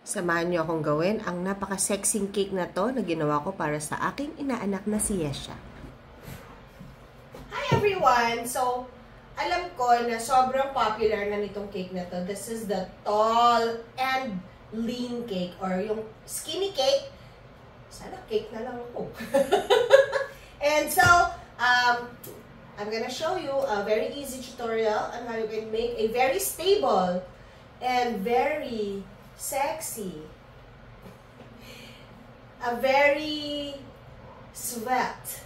Samahan niyo akong gawin ang napaka-sexing cake na to na ginawa ko para sa aking inaanak na si Yesha. Hi everyone! So, alam ko na sobrang popular na nitong cake na to. This is the tall and lean cake or yung skinny cake. Sana cake na lang ako. And so, I'm gonna show you a very easy tutorial on how you can make a very stable and very sexy, a very sweat.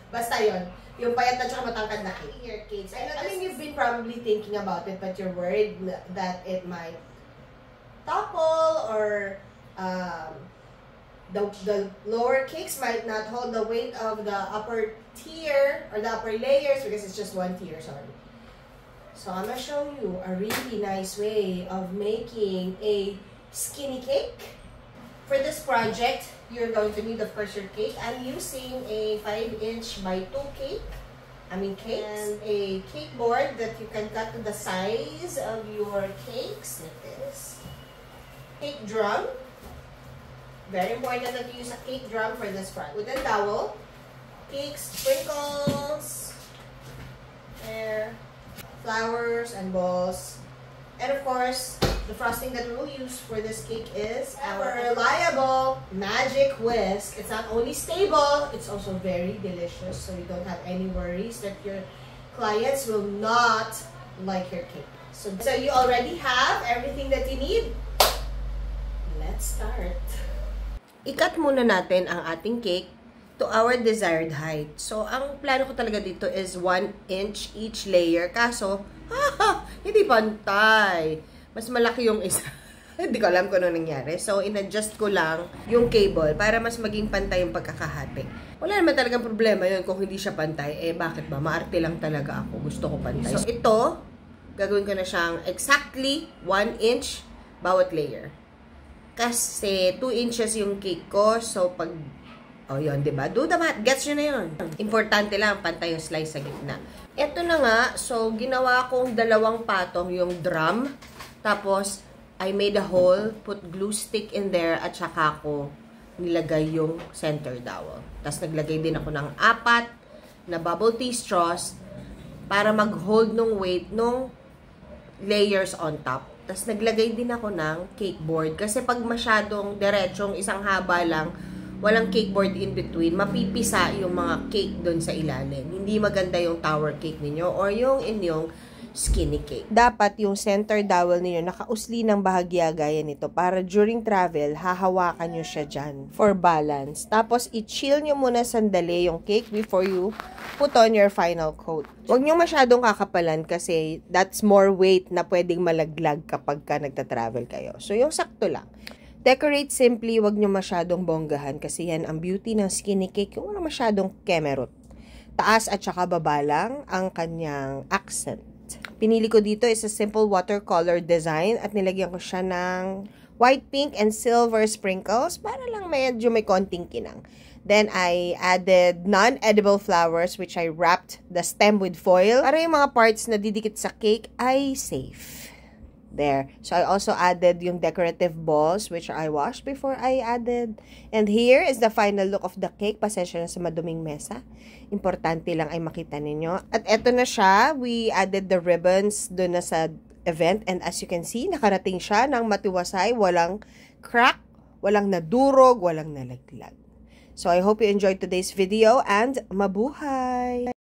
Basta yun. Yung payat na tsaka matangkad na cake. Your cakes. I mean, you've been probably thinking about it, but you're worried that it might topple or the lower cakes might not hold the weight of the upper tier or the upper layers because it's just one tier, sorry. So I'm going to show you a really nice way of making a skinny cake. For this project, you're going to need, of course, your cake. I'm using a 5" by 2 cake. Cakes. And a cake board that you can cut to the size of your cakes. Like this. Cake drum. Very important that you use a cake drum for this project. Wooden dowel. Cake sprinkles. There. Flowers and balls, and of course the frosting that we will use for this cake is our reliable magic whisk. It's not only stable, it's also very delicious, so you don't have any worries that your clients will not like your cake. So you already have everything that you need. Let's start. I-cut muna natin ang ating cake to our desired height. So, ang plano ko talaga dito is 1" each layer. Kaso, hindi pantay. Mas malaki yung isa. Hindi ko alam kung ano nangyari. So, in-adjust ko lang yung cable para mas maging pantay yung pagkakahati. Wala naman talagang problema yun kung hindi siya pantay. Eh, bakit ba? Maarte lang talaga ako. Gusto ko pantay. So, ito, gagawin ko na siyang exactly 1" bawat layer. Kasi 2 inches yung cake ko. So, pag oh, yun, diba? Do the math. Gets nyo na yun. Importante lang, pantay yung slice sa gitna. Ito na nga. So, ginawa kong 2 patong yung drum. Tapos, I made a hole, put glue stick in there, at saka ko nilagay yung center dowel. Tapos, naglagay din ako ng 4 na bubble tea straws para mag-hold nung weight nung layers on top. Tapos, naglagay din ako ng cake board. Kasi pag masyadong diretsong isang haba lang, walang cake board in between, mapipisa yung mga cake doon sa ilalim. Hindi maganda yung tower cake ninyo or yung inyong skinny cake. Dapat yung center dowel ninyo nakausli ng bahagya gaya nito para during travel, hahawakan nyo siya dyan for balance. Tapos, i-chill nyo muna sandali yung cake before you put on your final coat. Huwag nyo masyadong kakapalan kasi that's more weight na pwedeng malaglag kapag ka nagta-travel kayo. So, yung sakto lang. Decorate simply, wag nyo masyadong bonggahan kasi yan ang beauty ng skinny cake, yung wala masyadong kemerut. Taas at saka baba lang ang kanyang accent. Pinili ko dito is a simple watercolor design at nilagyan ko siya ng white, pink, and silver sprinkles para lang medyo may konting kinang. Then, I added non-edible flowers which I wrapped the stem with foil para yung mga parts na didikit sa cake ay safe. There. So, I also added yung decorative balls which I washed before I added. And here is the final look of the cake. Pasensya na sa maduming mesa. Importante lang ay makita ninyo. At eto na siya. We added the ribbons doon na sa event. And as you can see, nakarating siya ng matiwasay. Walang crack, walang nadurog, walang nalaglag. So, I hope you enjoyed today's video and mabuhay!